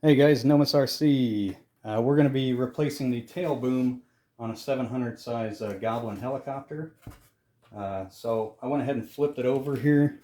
Hey guys, Nomus RC. We're going to be replacing the tail boom on a 700 size Goblin helicopter. So I went ahead and flipped it over here.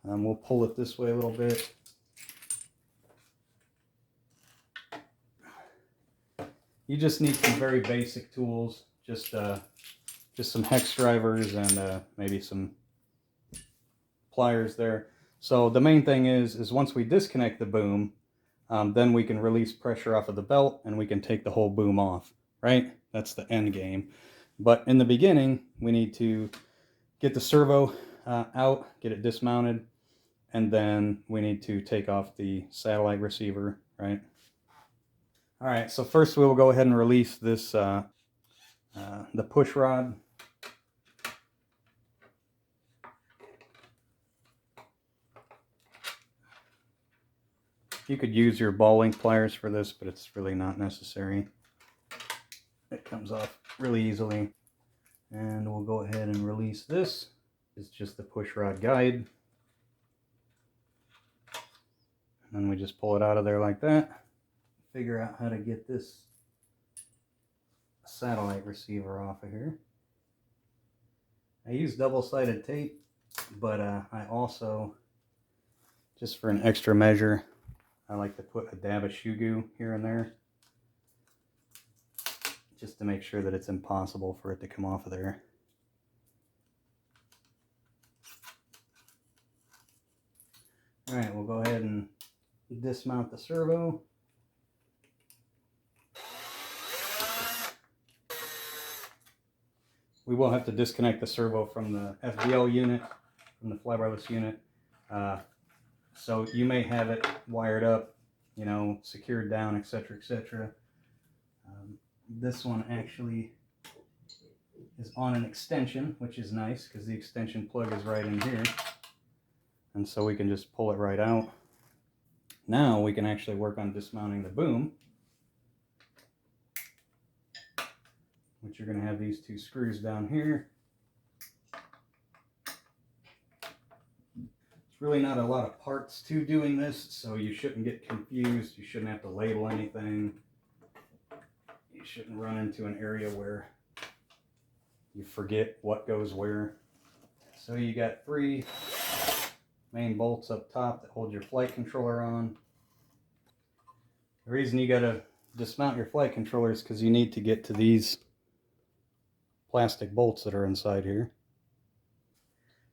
We'll pull it this way a little bit. You just need some very basic tools, just some hex drivers and maybe some pliers there. So the main thing is once we disconnect the boom, then we can release pressure off of the belt and we can take the whole boom off, right? That's the end game. But in the beginning, we need to get the servo out, get it dismounted, and then we need to take off the satellite receiver, right? All right, so first we will go ahead and release this, the push rod. You could use your ball link pliers for this, but it's really not necessary. It comes off really easily. And we'll go ahead and release this. It's just the push rod guide. And then we just pull it out of there like that. Figure out how to get this satellite receiver off of here. I use double-sided tape, but I also, just for an extra measure, I like to put a dab of shoe goo here and there, just to make sure that it's impossible for it to come off of there. All right, we'll go ahead and dismount the servo. We will have to disconnect the servo from the FBL unit, from the flybarless unit. So you may have it wired up, you know, secured down, etc., etc. This one actually is on an extension, which is nice because the extension plug is right in here. And so we can just pull it right out. Now we can actually work on dismounting the boom, which you're going to have these two screws down here. It's really not a lot of parts to doing this, so you shouldn't get confused. You shouldn't have to label anything. You shouldn't run into an area where you forget what goes where. So you got 3 main bolts up top that hold your flight controller on. The reason you got to dismount your flight controller is because you need to get to these plastic bolts that are inside here.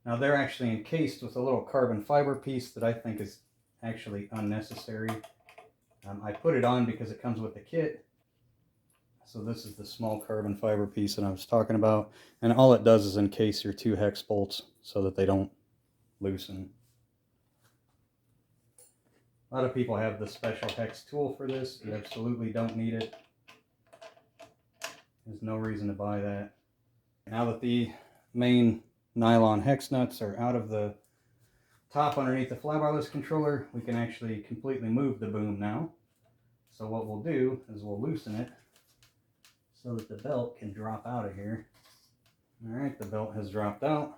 Now they're actually encased with a little carbon fiber piece that I think is actually unnecessary. I put it on because it comes with the kit. So this is the small carbon fiber piece that I was talking about. And all it does is encase your 2 hex bolts so that they don't loosen. A lot of people have the special hex tool for this. You absolutely don't need it. There's no reason to buy that. Now that the main nylon hex nuts are out of the top underneath the flybarless controller, we can actually completely move the boom now. So what we'll do is we'll loosen it so that the belt can drop out of here. All right, the belt has dropped out.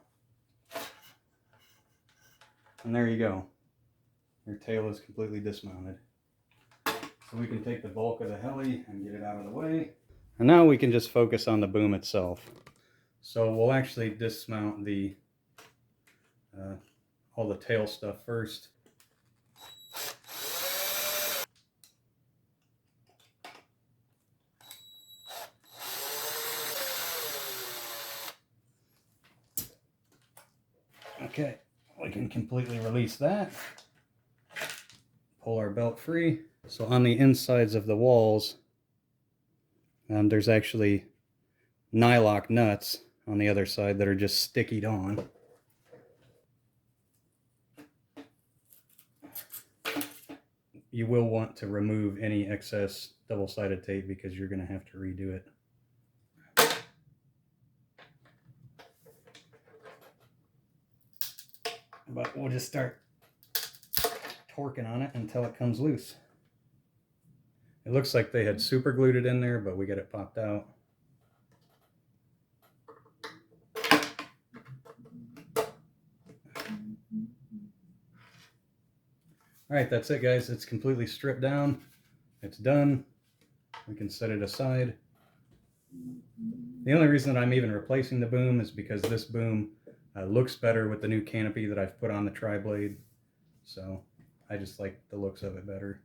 And there you go. Your tail is completely dismounted. So we can take the bulk of the heli and get it out of the way. And now we can just focus on the boom itself. So we'll actually dismount the all the tail stuff first. Okay, we can completely release that. Pull our belt free. So on the insides of the walls, there's actually nylock nuts on the other side that are just stickied on. You will want to remove any excess double-sided tape because you're going to have to redo it. But we'll just start torquing on it until it comes loose. It looks like they had super glued it in there, but we got it popped out. All right, that's it, guys. It's completely stripped down. It's done. We can set it aside. The only reason that I'm even replacing the boom is because this boom looks better with the new canopy that I've put on the tri-blade. So I just like the looks of it better.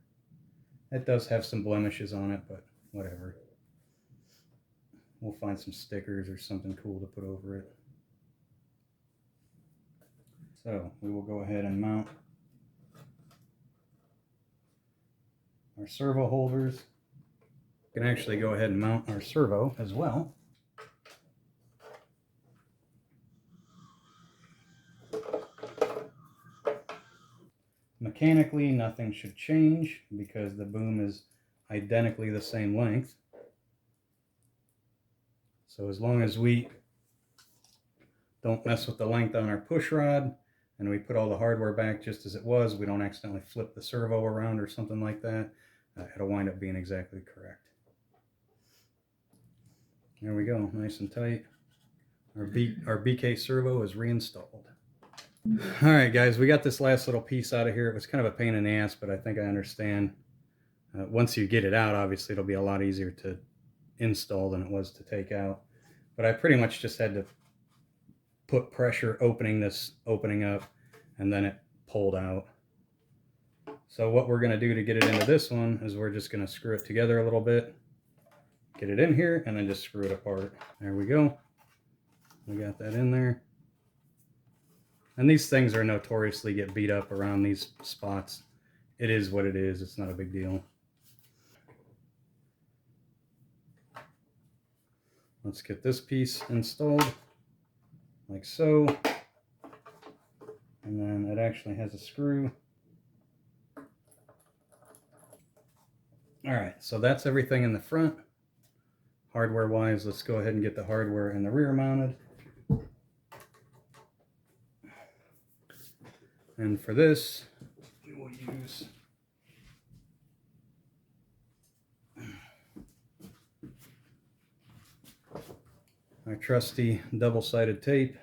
It does have some blemishes on it, but whatever. We'll find some stickers or something cool to put over it. So we will go ahead and mount our servo holders. We can actually go ahead and mount our servo as well. Mechanically, nothing should change because the boom is identically the same length. So as long as we don't mess with the length on our push rod and we put all the hardware back just as it was, we don't accidentally flip the servo around or something like that, it'll wind up being exactly correct. There we go, nice and tight. Our BK servo is reinstalled. All right, guys, we got this last little piece out of here. It was kind of a pain in the ass, but I think I understand. Once you get it out, obviously it'll be a lot easier to install than it was to take out. But I pretty much just had to put pressure opening this opening up, and then it pulled out. So what we're going to do to get it into this one is we're just going to screw it together a little bit, get it in here, and then just screw it apart. There we go. We got that in there. And these things are notoriously get beat up around these spots. It is what it is. It's not a big deal. Let's get this piece installed like so. And then it actually has a screw. All right, so that's everything in the front. Hardware wise, let's go ahead and get the hardware in the rear mounted. And for this, we will use our trusty double-sided tape.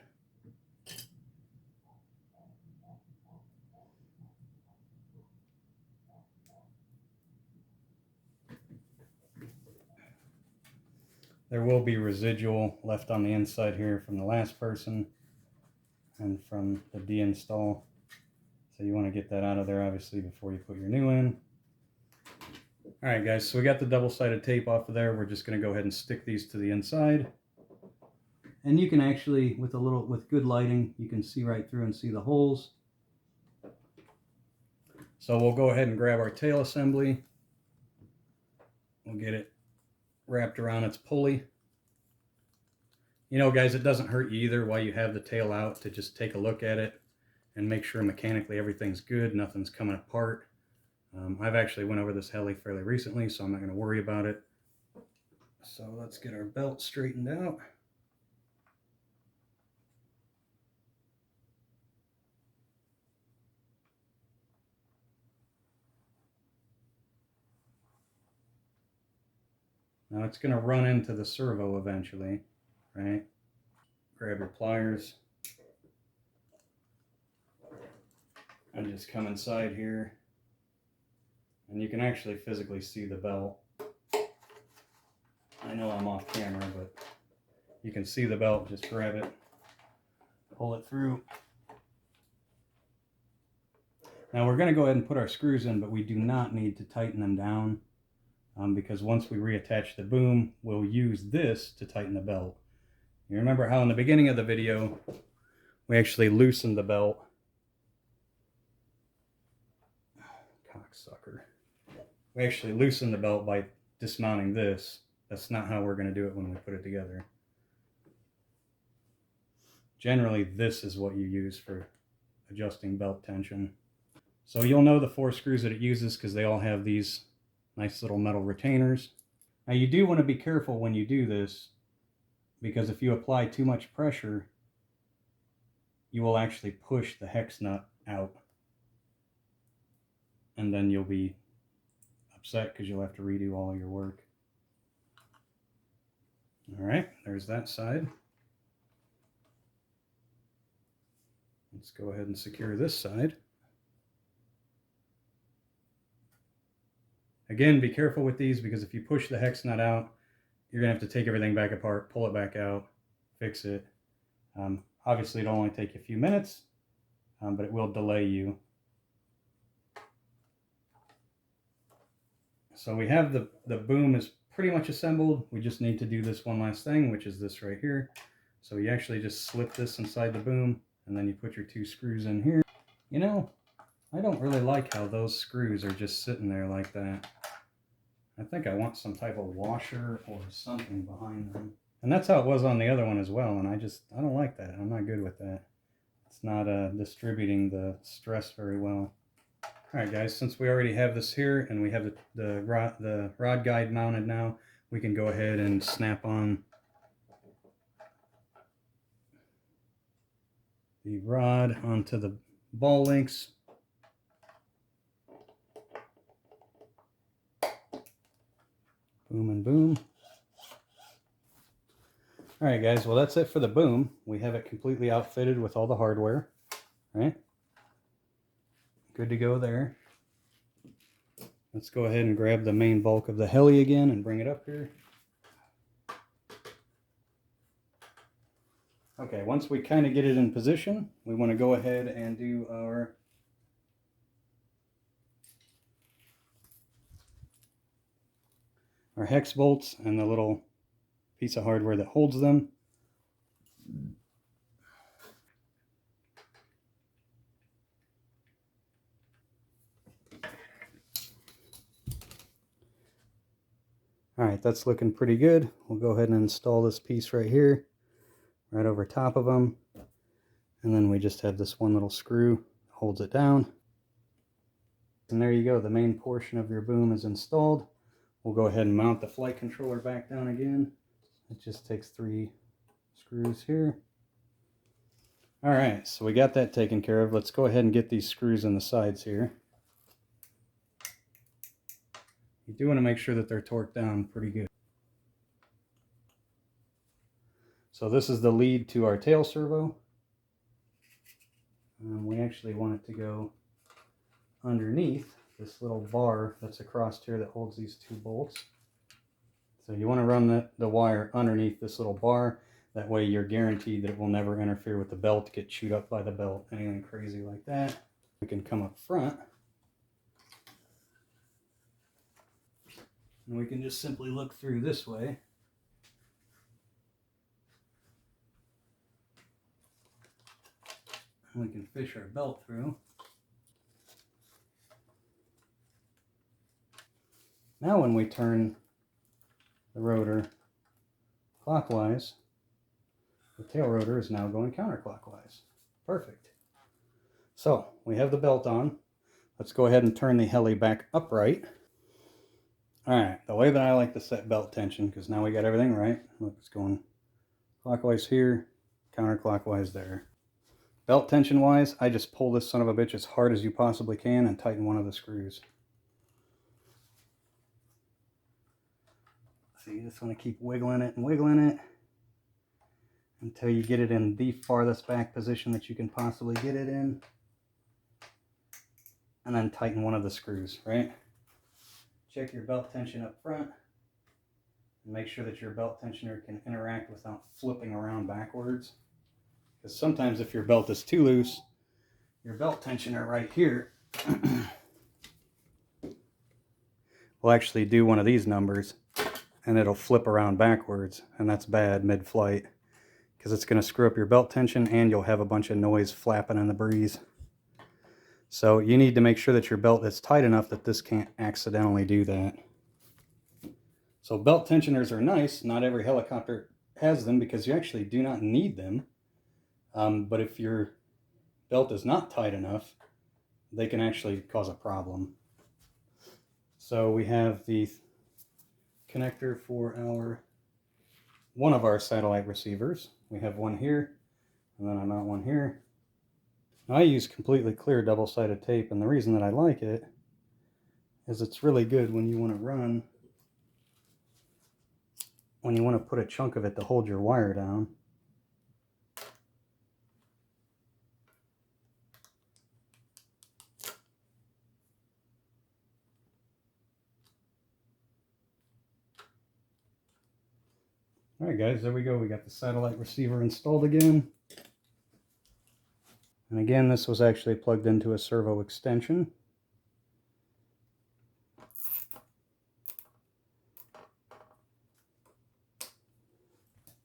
There will be residual left on the inside here from the last person and from the deinstall. So you want to get that out of there, obviously, before you put your new in. All right, guys, so we got the double-sided tape off of there. We're just going to go ahead and stick these to the inside. And you can actually, with good lighting, you can see right through and see the holes. So we'll go ahead and grab our tail assembly. We'll get it wrapped around its pulley. You know, guys, it doesn't hurt you either while you have the tail out to just take a look at it and make sure mechanically everything's good, nothing's coming apart. I've actually went over this heli fairly recently, so I'm not going to worry about it. So let's get our belt straightened out. Now it's going to run into the servo eventually, right? Grab your pliers and just come inside here. And you can actually physically see the belt. I know I'm off camera, but you can see the belt. Just grab it, pull it through. Now we're going to go ahead and put our screws in, but we do not need to tighten them down because once we reattach the boom, we'll use this to tighten the belt. You remember how in the beginning of the video, we actually loosened the belt. Cocksucker. We actually loosened the belt by dismounting this. That's not how we're going to do it when we put it together. Generally, this is what you use for adjusting belt tension. So you'll know the 4 screws that it uses because they all have these nice little metal retainers. Now you do want to be careful when you do this, because if you apply too much pressure, you will actually push the hex nut out. And then you'll be upset because you'll have to redo all your work. All right, there's that side. Let's go ahead and secure this side. Again, be careful with these because if you push the hex nut out, you're going to have to take everything back apart, pull it back out, fix it. Obviously, it'll only take you a few minutes, but it will delay you. So we have the boom is pretty much assembled. We just need to do this one last thing, which is this right here. So you actually just slip this inside the boom, and then you put your 2 screws in here. You know, I don't really like how those screws are just sitting there like that. I think I want some type of washer or something behind them. And that's how it was on the other one as well, and I don't like that. I'm not good with that. It's not distributing the stress very well. Alright guys, since we already have this here and we have the rod guide mounted now, we can go ahead and snap on the rod onto the ball links. Boom and boom. Alright guys, well that's it for the boom. We have it completely outfitted with all the hardware. Right? Good to go there. Let's go ahead and grab the main bulk of the heli again and bring it up here. Okay, once we kind of get it in position, we want to go ahead and do our hex bolts and the little piece of hardware that holds them. Alright, that's looking pretty good. We'll go ahead and install this piece right here, right over top of them. And then we just have this one little screw that holds it down. And there you go, the main portion of your boom is installed. We'll go ahead and mount the flight controller back down again. It just takes 3 screws here. Alright, so we got that taken care of. Let's go ahead and get these screws in the sides here. You do want to make sure that they're torqued down pretty good. So this is the lead to our tail servo. We actually want it to go underneath this little bar that's across here that holds these 2 bolts. So you want to run the wire underneath this little bar. That way you're guaranteed that it will never interfere with the belt, get chewed up by the belt, anything crazy like that. We can come up front. And we can just simply look through this way. And we can fish our belt through. Now when we turn the rotor clockwise, the tail rotor is now going counterclockwise. Perfect. So we have the belt on. Let's go ahead and turn the heli back upright. Alright, the way that I like to set belt tension, because now we got everything right. Look, it's going clockwise here, counterclockwise there. Belt tension wise, I just pull this son of a bitch as hard as you possibly can and tighten one of the screws. So you just want to keep wiggling it and wiggling it until you get it in the farthest back position that you can possibly get it in. And then tighten one of the screws, right? Check your belt tension up front and make sure that your belt tensioner can interact without flipping around backwards. Because sometimes if your belt is too loose, your belt tensioner right here will actually do one of these numbers and it'll flip around backwards, and that's bad mid-flight because it's going to screw up your belt tension and you'll have a bunch of noise flapping in the breeze. So you need to make sure that your belt is tight enough that this can't accidentally do that. So belt tensioners are nice. Not every helicopter has them because you actually do not need them. But if your belt is not tight enough, they can actually cause a problem. So we have the connector for one of our satellite receivers. We have one here, and then I mount one here. I use completely clear double-sided tape, and the reason that I like it is it's really good when you want to put a chunk of it to hold your wire down. All right, guys, there we go. We got the satellite receiver installed again. And again, this was actually plugged into a servo extension.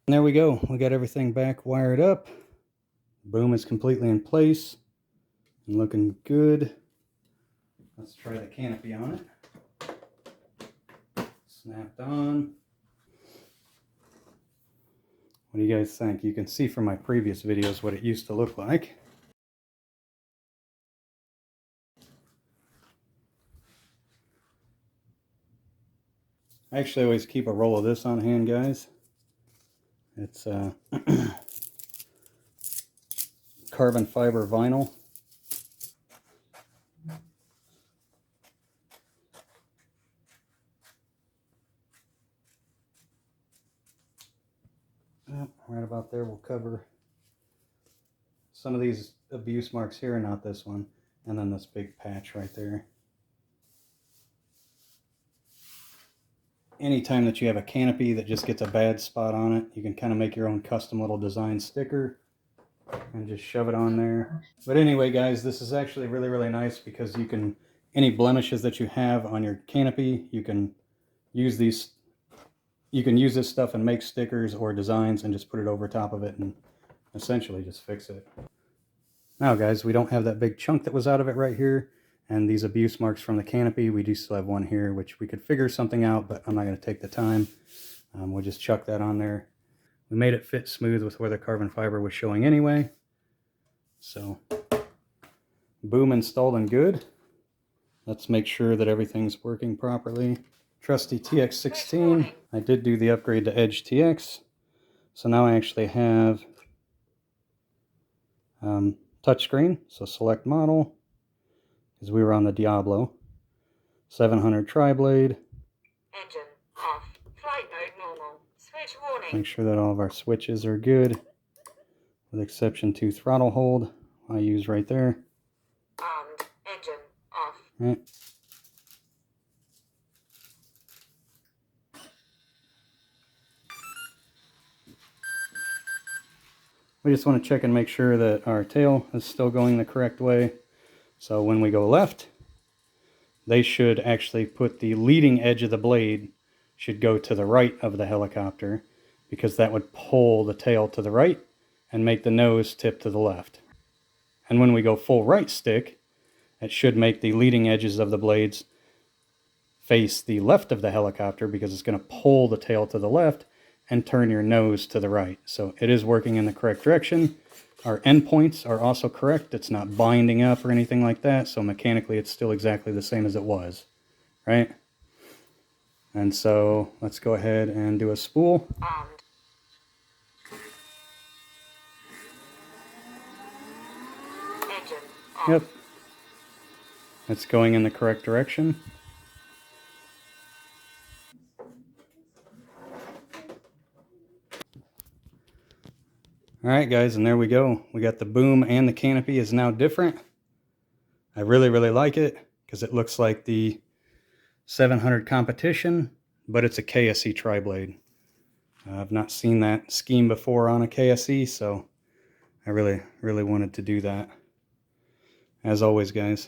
And there we go. We got everything back wired up. Boom is completely in place and looking good. Let's try the canopy on it. Snapped on. What do you guys think? You can see from my previous videos what it used to look like. I actually always keep a roll of this on hand, guys. It's carbon fiber vinyl. Right about there will cover some of these abuse marks here, not this one, and then this big patch right there. Anytime that you have a canopy that just gets a bad spot on it, you can kind of make your own custom little design sticker and just shove it on there. But anyway, guys, this is actually really, really nice because you can, any blemishes that you have on your canopy, you can use these, you can use this stuff and make stickers or designs and just put it over top of it and essentially just fix it. Now, guys, we don't have that big chunk that was out of it right here, and these abuse marks from the canopy, we do still have one here, which we could figure something out, but I'm not going to take the time. We'll just chuck that on there. We made it fit smooth with where the carbon fiber was showing anyway. So, boom installed and good. Let's make sure that everything's working properly. Trusty TX16. I did do the upgrade to Edge TX. So now I actually have touchscreen. So select model, because we were on the Diablo. 700 tri-blade. Engine off. Flight mode normal. Switch warning. Make sure that all of our switches are good, with exception to throttle hold. I use right there. Armed. Engine off. Right. We just want to check and make sure that our tail is still going the correct way. So when we go left, they should actually put the leading edge of the blade should go to the right of the helicopter, because that would pull the tail to the right and make the nose tip to the left. And when we go full right stick, it should make the leading edges of the blades face the left of the helicopter, because it's going to pull the tail to the left and turn your nose to the right. So it is working in the correct direction. Our endpoints are also correct. It's not binding up or anything like that. So mechanically, it's still exactly the same as it was, right? And so let's go ahead and do a spool. Armed. Engine off. Yep. It's going in the correct direction. Alright guys, and there we go. We got the boom, and the canopy is now different. I really, really like it because it looks like the 700 competition, but it's a KSE tri-blade. I've not seen that scheme before on a KSE, so I really, really wanted to do that. As always, guys,